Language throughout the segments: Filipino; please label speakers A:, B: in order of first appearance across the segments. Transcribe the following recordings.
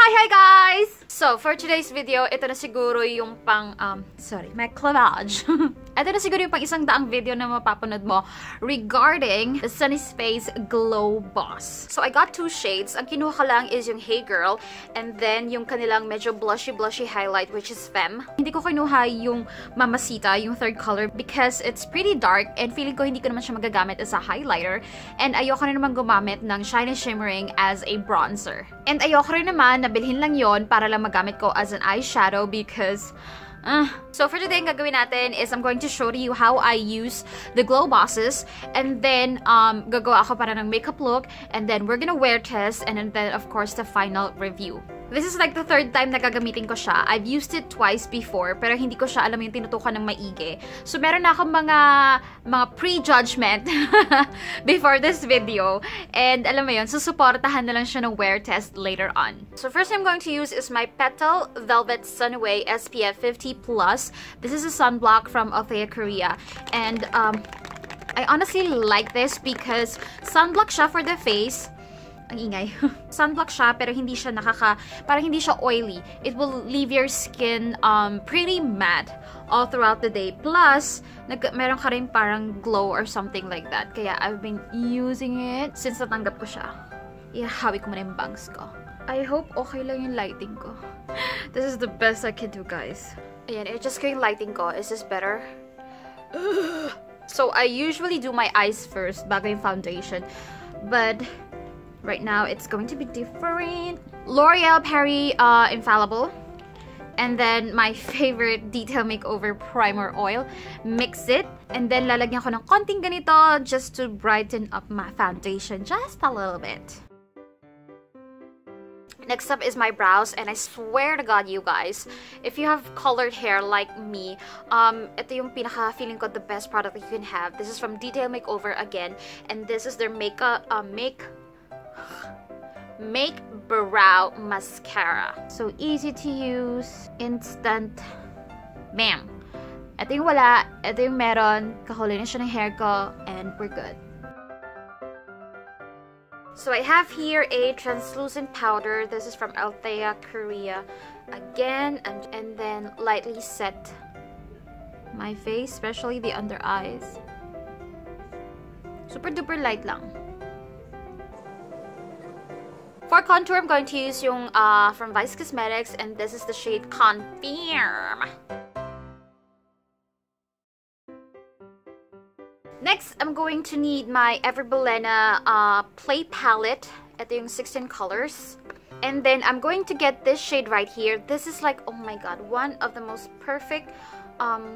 A: Hi guys! So, for today's video, ito na siguro yung my clavage. Ito na siguro yung pang 100 video na mapapanood mo regarding the Sunnies Face Glowboss. So, I got 2 shades. Ang kinuha ko lang is yung Hey Girl and then yung kanilang medyo blushy highlight which is Femme. Hindi ko kinuha yung Mamacita, yung third color because it's pretty dark and feeling ko hindi ko naman siya magagamit as a highlighter and ayoko na naman gumamit ng shiny shimmering as a bronzer. And ayoko rin naman na bilhin lang yon para lang magamit ko as an eyeshadow because so for today, ang gagawin natin is I'm going to show you how I use the Glowbosses and then gagawa ako para ng makeup look and then we're gonna wear test and then of course the final review. This is like the 3rd time na gagamitin ko siya. I've used it twice before pero hindi ko siya alam yung tinutukan ng maigi. So meron na akong mga pre-judgment before this video and alam mo yun, susuportahan na lang siya ng wear test later on. So first I'm going to use is my Petal Velvet Sunaway SPF 50+. This is a sunblock from Althea, Korea. And I honestly like this because sunblock siya for the face. Ang ingay. Sunblock siya pero hindi siya parang hindi siya oily. It will leave your skin pretty matte all throughout the day. Plus, meron ka rin parang glow or something like that. Kaya I've been using it since natanggap ko siya. Ihahawi ko muna yung bangs ko. I hope okay lang yung lighting ko. This is the best I can do, guys. Ayan, i-adjust ko yung lighting ko. Is this better? So, I usually do my eyes first bago yung foundation. But right now, it's going to be different. L'Oreal Paris Infallible. And then, my favorite Detail Makeover Primer Oil. Mix it. And then, lalagyan ko ng konting ganito just to brighten up my foundation just a little bit. Next up is my brows, and I swear to God, you guys, if you have colored hair like me, ito yung pinaka-feeling ko the best product that you can have. This is from Detail Makeover again, and this is their Make Brow Mascara. So easy to use, instant, bam! Ito yung wala, ito yung meron, kakulay na siya ng hair ko, and we're good. So I have here a translucent powder. This is from Althea, Korea. Again, and then lightly set my face, especially the under eyes. Super duper light lang. For contour, I'm going to use yung from Vice Cosmetics, and this is the shade Confirm. Next, I'm going to need my Everbelena Play Palette. Ito yung 16 colors. And then, I'm going to get this shade right here. This is like, oh my god, one of the most perfect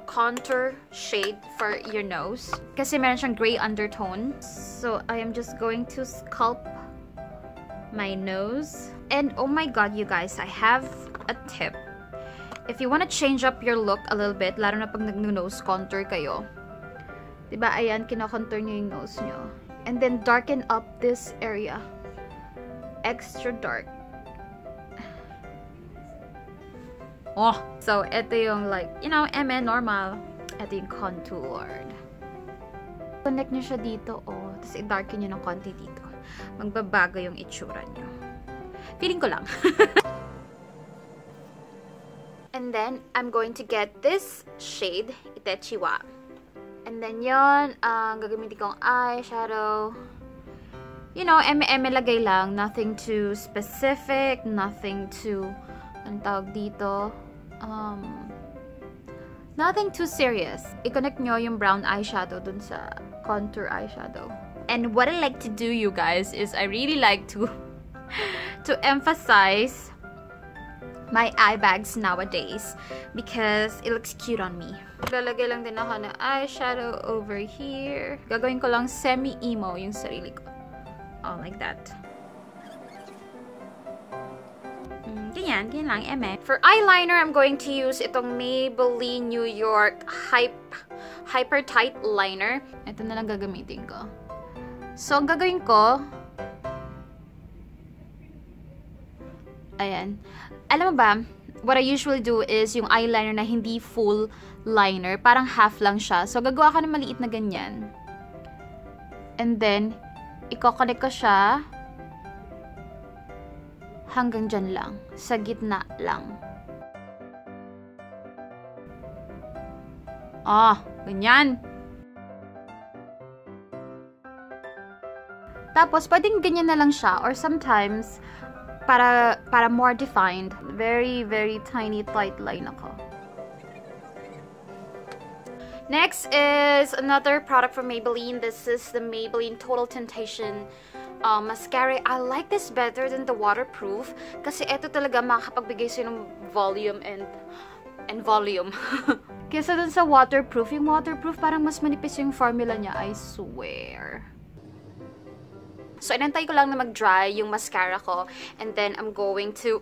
A: contour shade for your nose. Kasi meron siyang gray undertone. So, I am just going to sculpt my nose. And oh my god, you guys, I have a tip. If you want to change up your look a little bit, lalo na pag nag-nose contour kayo, diba, ayan, kinakontour nyo yung nose nyo. And then, darken up this area. Extra dark. Oh! So, ito yung like, you know, normal. Ito yung contoured. Connect nyo siya dito, oh. Tapos, i-darken nyo ng konti dito. Magbabago yung itsura nyo. Feeling ko lang. And then, I'm going to get this shade, Itechiwa. And then yon, gagamitin kong eyeshadow. You know, eme lagay lang. Nothing too specific. Nothing too, anong tawag dito? Nothing too serious. I-connect nyo yung brown eyeshadow dun sa contour eyeshadow. And what I like to do, you guys, is I really like to emphasize my eye bags nowadays because it looks cute on me. Lalagay lang din ako ng eyeshadow over here. Gagawin ko lang semi-emo yung sarili ko. Oh, like that. Ganyan lang, eme. For eyeliner, I'm going to use itong Maybelline New York Hyper Tight Liner. Ito na lang gagamitin ko. So, ang gagawin ko, ayan. Alam mo ba, what I usually do is yung eyeliner na hindi full liner, parang half lang siya. So, gagawa ka ng maliit na ganyan. And then, i-connect ko siya hanggang dyan lang. Sa gitna lang. Ganyan. Tapos, pwedeng ganyan na lang siya. Or sometimes, para more defined, very, very tiny, tight line ako. Next is another product from Maybelline. This is the Maybelline Total Temptation mascara. I like this better than the waterproof kasi ito talaga makapagbigay sa'yo ng volume and volume. Kesa dun sa waterproof, yung waterproof parang mas manipis yung formula niya, I swear. So, inantay ko lang na mag-dry yung mascara ko and then I'm going to...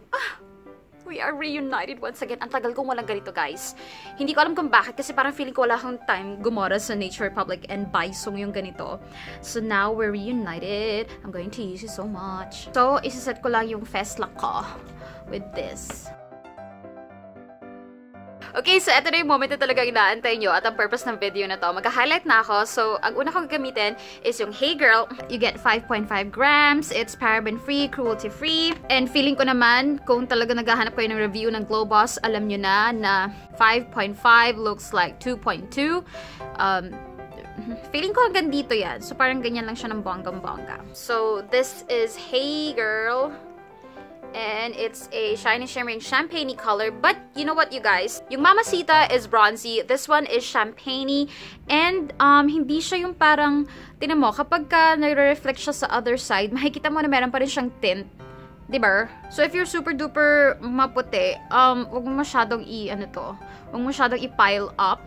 A: we are reunited once again. Ang tagal kong walang ganito, guys. Hindi ko alam kung bakit kasi parang feeling ko wala akong time gumora sa Nature Republic and buy yung ganito. So now we're reunited. I'm going to use it so much. So, isaset ko lang yung face lock ko with this. Okay, so ito na yung moment na talagang inaantay nyo at ang purpose ng video na to. Magka-highlight na ako. So, ang una kong gagamitin is yung Hey Girl. You get 5.5 grams. It's paraben-free, cruelty-free. And feeling ko naman, kung talaga naghahanap kayo ng review ng Glowboss, alam nyo na 5.5 looks like 2.2. Feeling ko hanggang dito yan. So, parang ganyan lang siya ng bonggang-bongga. So, this is Hey Girl. And it's a shiny shimmering champagne color. But you know what, you guys? Yung Mamacita is bronzy. This one is champagne. And hindi siya yung parang, tinan mo, kapag ka nagre-reflect siya sa other side, makikita mo na meron pa rin siyang tint. Diba? So if you're super duper maputi, wag mo masyadong wag mo masyadong i-pile up.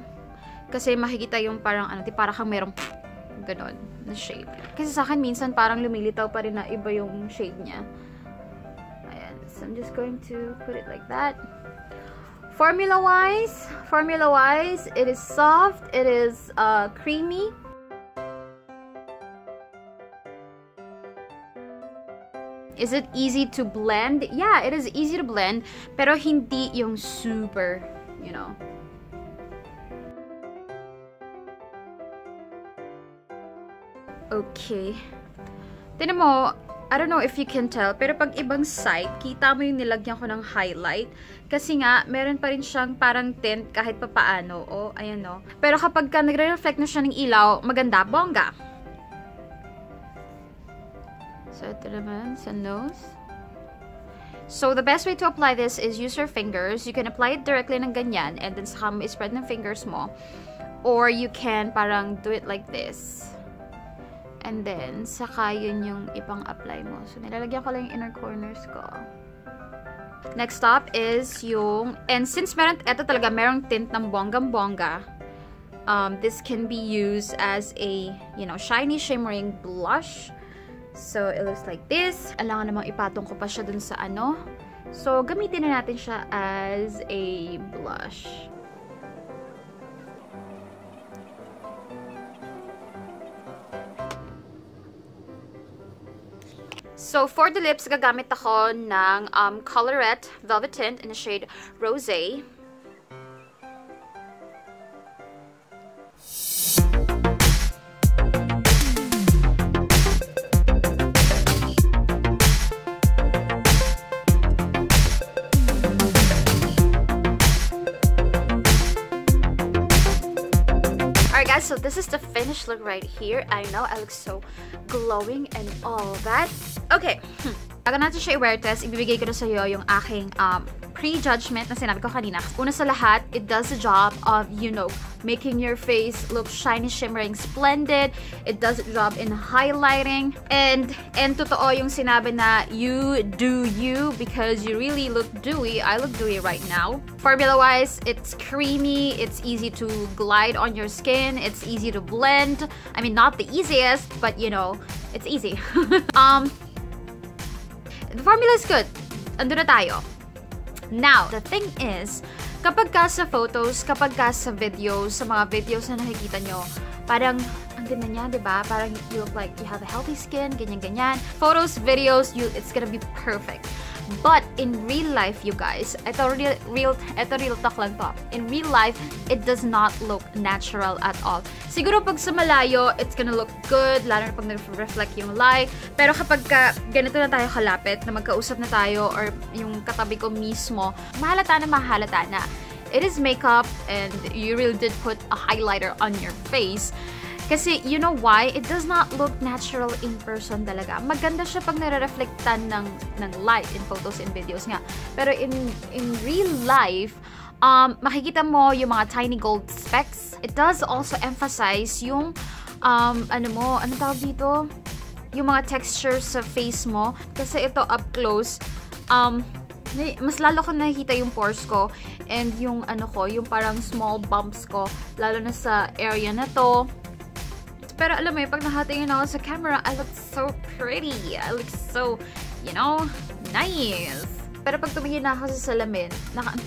A: Kasi makikita yung parang, parang kang merong ganon na shade. Kasi sa akin, minsan parang lumilitaw pa rin na iba yung shade niya. So I'm just going to put it like that. Formula-wise, it is soft, it is creamy. Is it easy to blend? Yeah, it is easy to blend, pero hindi yung super, you know. Okay. Tignan mo, I don't know if you can tell, pero pag ibang side, kita mo yung nilagyan ko ng highlight. Kasi nga, meron pa rin siyang parang tint kahit papaano. Oh, ayan no. Pero kapag ka nagre-reflect na siya ng ilaw, maganda, bongga. So, ito naman sa nose. So, the best way to apply this is use your fingers. You can apply it directly ng ganyan, and then saka mo spread ng fingers mo. Or you can parang do it like this. And then, saka yun yung ipang-apply mo. So, nilalagyan ko lang yung inner corners ko. Next up is yung... And since ito talaga, merong tint ng bonggang-bongga, this can be used as a, you know, shiny, shimmering blush. So, it looks like this. Alangan namang ipatong ko pa siya dun sa ano. So, gamitin na natin siya as a blush. So, for the lips, gagamit ako ng Colorette Velvet Tint in the shade Rosé. Alright guys, so this is the finished look right here. I know I look so glowing and all that. Okay, bago natin siya i-wear test, ibibigay ko na sa iyo yung aking pre-judgment na sinabi ko kanina. Una sa lahat, it does the job of, you know, making your face look shiny, shimmering, splendid. It does the job in highlighting. And totoo yung sinabi na you do you because you really look dewy. I look dewy right now. Formula-wise, it's creamy. It's easy to glide on your skin. It's easy to blend. I mean, not the easiest, but you know, it's easy. The formula is good. Andun na tayo. Now, the thing is, kapag ka sa photos, kapag ka sa videos, sa mga videos na nakikita nyo, parang, ang ganda niya, diba? Parang you look like you have a healthy skin, ganyan-ganyan. Photos, videos, it's gonna be perfect. But in real life, you guys, ito real talk lang to. In real life, it does not look natural at all. Siguro pag sa malayo, it's gonna look good, lalo na pag nag-reflect yung light. Pero kapag ganito na tayo kalapit, na magkausap na tayo, or yung katabi ko mismo, mahalata na. It is makeup, and you really did put a highlighter on your face. Kasi, you know why? It does not look natural in person talaga. Maganda siya pag nare-reflectan ng light in photos and videos nga. Pero in real life, makikita mo yung mga tiny gold specks. It does also emphasize yung, ano tawag dito? Yung mga textures sa face mo. Kasi ito up close, mas lalo ko nakikita yung pores ko and yung yung parang small bumps ko, lalo na sa area na to. Pero alam mo, pag nakatingin ako sa camera, I look so pretty. I look so, nice. Pero pag tumingin na ako sa salamin,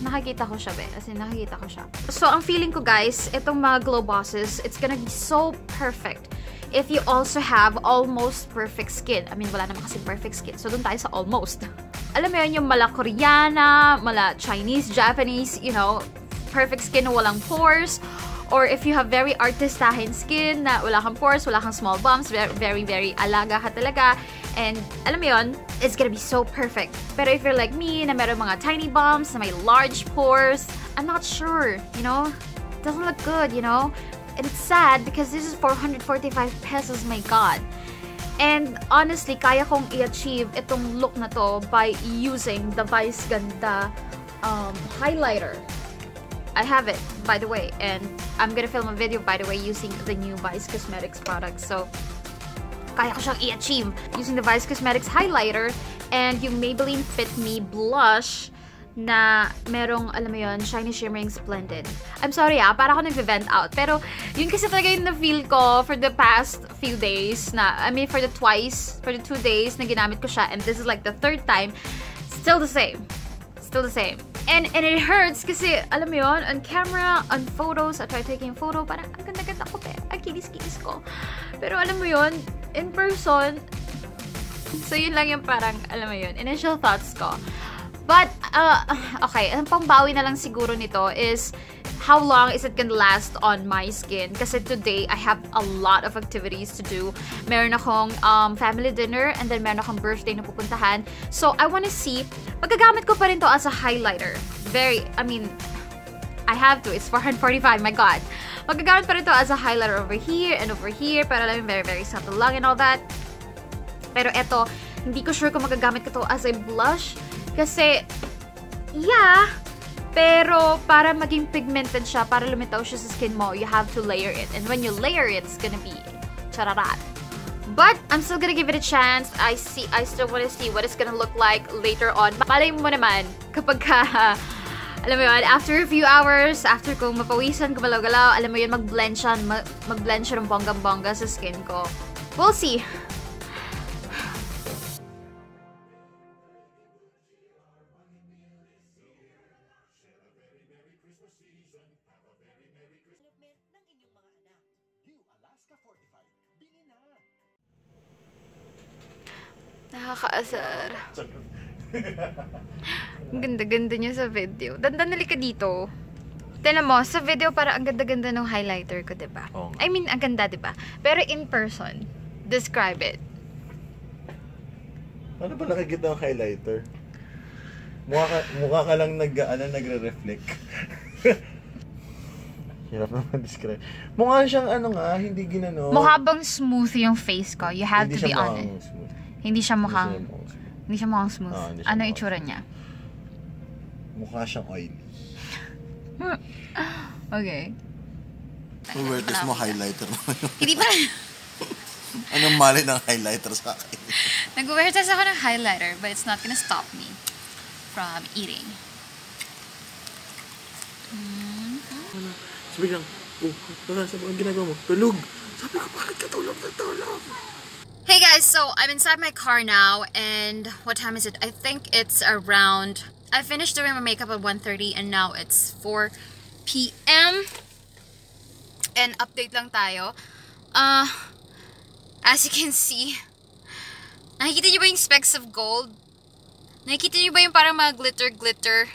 A: nakikita ko siya, as in, nakikita ko siya. So, ang feeling ko, guys, itong mga Glowbosses, it's gonna be so perfect if you also have almost perfect skin. I mean, wala naman kasi perfect skin. So, dun tayo sa almost. Alam mo yun, yung mala Koreana, mala Chinese, Japanese, perfect skin na walang pores. Or if you have very artistahin skin na wala kang pores, wala kang small bumps, very, very alaga ka talaga. And alam mo yun, it's gonna be so perfect. Pero if you're like me, na meron mga tiny bumps, na may large pores, I'm not sure, It doesn't look good, And it's sad because this is 445 pesos, my God. And honestly, kaya kong i-achieve itong look na to by using the Vice Ganda highlighter. I have it, by the way, and I'm gonna film a video, by the way, using the new Vice Cosmetics product. So, kaya ko siyang i-achieve using the Vice Cosmetics highlighter and yung Maybelline Fit Me blush na merong, alam mo yun, shiny, shimmering, splendid. I'm sorry para ako nag-vent out. Pero, yun kasi talaga yung na-feel ko for the past few days for the 2 days na ginamit ko siya, and this is like the 3rd time, still the same. And it hurts kasi, alam mo yun, on camera, on photos, I try taking a photo, parang ang ganda-ganda ko, ang kinis-kinis ko. Pero alam mo yun, in person, so yun lang yung parang, alam mo yun, initial thoughts ko. But, okay, ang pangbawi na lang siguro nito is, how long is it gonna last on my skin? Kasi today, I have a lot of activities to do. Meron akong family dinner, and then meron akong birthday na pupuntahan. So, I wanna see, magagamit ko pa rin to as a highlighter. I have to. It's 445, my God. Magagamit pa rin to as a highlighter over here and over here, para lang very, very subtle lang and all that. Pero eto, hindi ko sure kung magagamit ko to as a blush. Kasi, yeah, pero para maging pigmented siya, para lumitaw siya sa skin mo, you have to layer it. And when you layer it, it's gonna be chararat. But I'm still gonna give it a chance. I still wanna see what it's gonna look like later on. Malay mo naman, kapag alam mo yun, after a few hours, after kong mapawisan, gumalaw-galaw, alam mo yun, mag-blend siya ng bonggang-bongga sa skin ko. We'll see. Nakakaasar. Ang ganda-ganda niya sa video. Dandan ka dito. Tignan mo, sa video para ang ganda-ganda ng highlighter ko, diba? Oh. I mean, ang ganda, diba? Pero in person, describe it.
B: Ano ba nakikita ng highlighter? Mukha ka lang nagre-reflect. Hirap naman describe. Mukha siyang hindi ginano.
A: Mukha bang smooth yung face ko? You have to be honest. Hindi siya mukhang smooth. Ano itsura niya?
B: Mukha siyang oily.
A: Okay.
B: Uwertes mo highlighter naman.
A: Hindi pa.
B: Anong mali ng highlighter sa akin?
A: Nag-uwertes ako ng highlighter, but it's not gonna stop me from eating.
B: Sabi lang, sabi ang ginagawa mo, tulog. Sabi ko, bakit ka tulog?
A: Hey guys, so I'm inside my car now, and what time is it? I think it's around, I finished doing my makeup at 1:30 and now it's 4 p.m. And update lang tayo. As you can see, nakikita niyo ba yung specks of gold? Nakikita niyo ba yung parang mga glitter-glitter?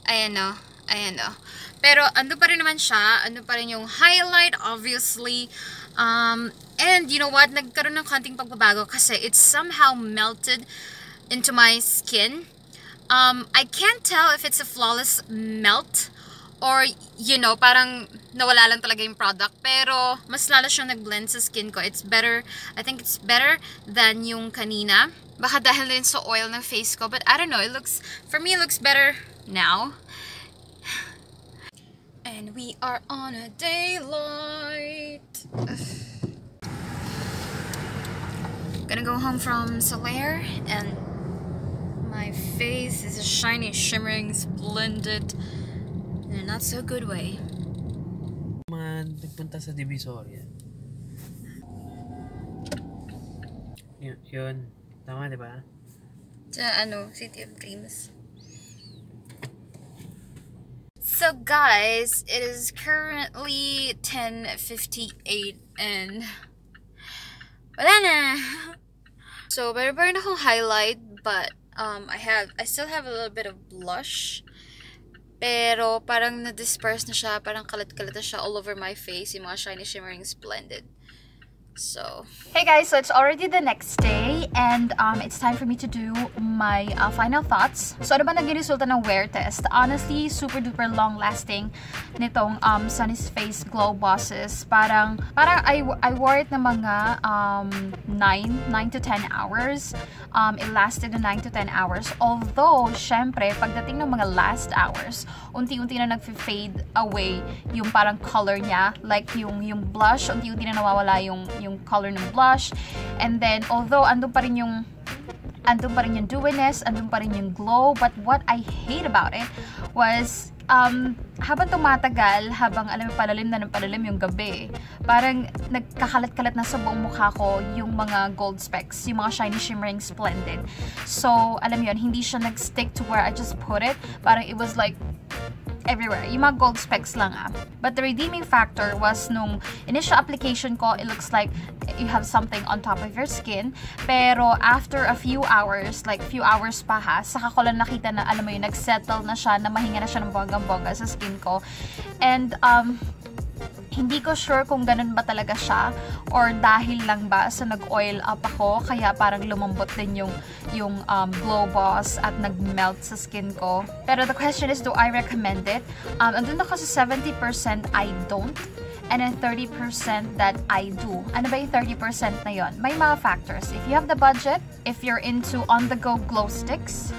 A: Ayan o. Ayan o. Pero ano pa rin naman siya. Ano pa rin yung highlight, obviously. And you know what? Nagkaroon ng konting pagbabago kasi it's somehow melted into my skin. I can't tell if it's a flawless melt or, you know, parang nawala lang talaga yung product. Pero mas lalo siyang nag-blend sa skin ko. It's better. I think it's better than yung kanina. Baka dahil din sa oil ng face ko. But I don't know. It looks, for me, it looks better now. And we are on a daylight. Gonna go home from Solaire and my face is shiny, shimmering, splendid in a not so good way.
C: Mga nagpunta sa Divisoria. Yun. Tama, di ba?
A: Sa City of Dreams. So guys, it is currently 10:58 and wala na. So meron akong highlight, but I still have a little bit of blush. Pero parang na-disperse na siya, parang kalat-kalat na siya all over my face, yung mga shiny, shimmering, splendid. So, hey guys, so it's already the next day and it's time for me to do my final thoughts. So ano ba naging resulta ng wear test? Honestly, super duper long lasting nitong Sunnies Face Glowbosses. Parang I wore it na mga 9 to 10 hours. It lasted 9 to 10 hours. Although, syempre, pagdating ng mga last hours, unti-unti na nag-fade away yung parang color niya. Like yung blush, unti-unti na nawawala yung color ng blush. And then, although andun pa rin yung dewiness, andun pa rin yung glow, but what I hate about it was habang tumatagal, habang palalim na ng palalim yung gabi, parang nagkakalat-kalat na sa buong mukha ko yung mga gold specks, yung mga shiny, shimmering, splendid. So, alam yun, hindi siya nag-stick to where I just put it. Parang it was like everywhere. Yung mga gold specks lang But the redeeming factor was nung initial application ko, it looks like you have something on top of your skin. Pero after a few hours, like few hours pa saka ko lang nakita na, alam mo yun, nag-settle na siya, na mahinga na siya ng bonggang-bongga sa skin ko. And, hindi ko sure kung ganun ba talaga siya or dahil lang ba sa nag-oil up ako kaya parang lumambot din yung Glowboss at nag-melt sa skin ko. Pero the question is, do I recommend it? Andun ako sa 70% I don't and then 30% that I do. Ano ba yung 30% na yon? May mga factors. If you have the budget, if you're into on-the-go glow sticks,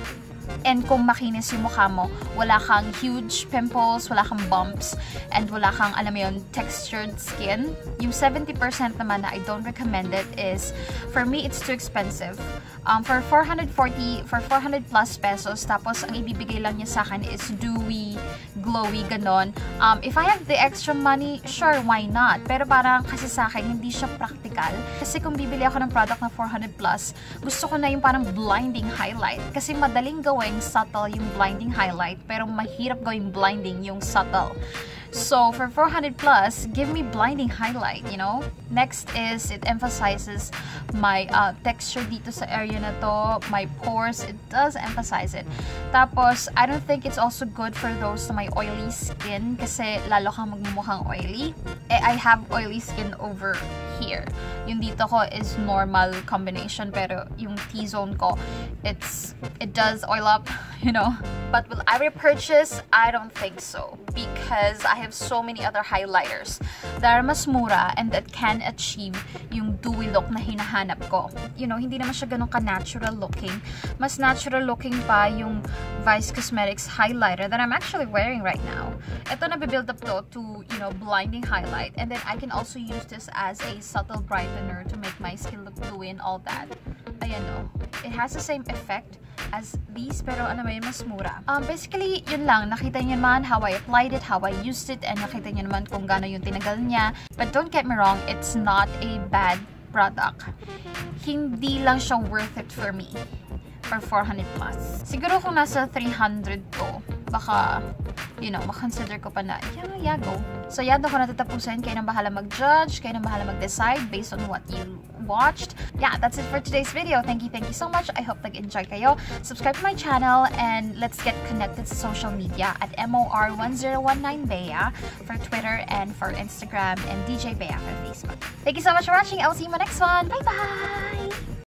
A: and kung makinis yung mukha mo, wala kang huge pimples, wala kang bumps, and wala kang, alam mo yun, textured skin. Yung 70% naman na I don't recommend it is, for me, it's too expensive. For 400 plus pesos, tapos ang ibibigay lang niya sa akin is dewy, glowy, ganon. If I have the extra money, sure, why not? Pero parang kasi sa akin, hindi siya practical. Kasi kung bibili ako ng product na 400 plus, gusto ko na yung parang blinding highlight. Kasi madaling gawing subtle yung blinding highlight, pero mahirap gawing blinding yung subtle. So, for 400 plus, give me blinding highlight, you know? Next is, it emphasizes my texture dito sa area na to, my pores, it does emphasize it. Tapos, I don't think it's also good for those na may oily skin kasi lalo kang magmumukhang oily. I have oily skin over here. Yung dito ko is normal combination, pero yung T-zone ko, it does oil up, you know? But will I repurchase? I don't think so. Because I have so many other highlighters that are mas mura and that can achieve yung dewy look na hinahanap ko. You know, hindi naman siya ganun ka-natural looking. Mas natural looking pa yung Vice Cosmetics highlighter that I'm actually wearing right now. Ito na build up to, you know, blinding highlight. And then I can also use this as a subtle brightener to make my skin look dewy and all that. Ayan o. It has the same effect as these, pero ano may mas mura. Basically, yun lang. Nakita niyo naman how I applied it, how I used it, and nakita niyo naman kung gaano yung tinagal niya. But don't get me wrong, it's not a bad product. Hindi lang siya worth it for me. For 400 plus. Siguro kung nasa 300 to, baka, you know, makonsider ko pa na, yeah, go. So, yan ako natatapusin. Kayo nang bahala mag-judge, kayo nang bahala mag-decide based on what you watched. Yeah, that's it for today's video. Thank you so much. I hope nag-enjoy kayo. Subscribe to my channel and let's get connected sa social media at MOR1019Bea for Twitter and for Instagram and DJ Bea for Facebook. Thank you so much for watching. I'll see you in my next one. Bye-bye!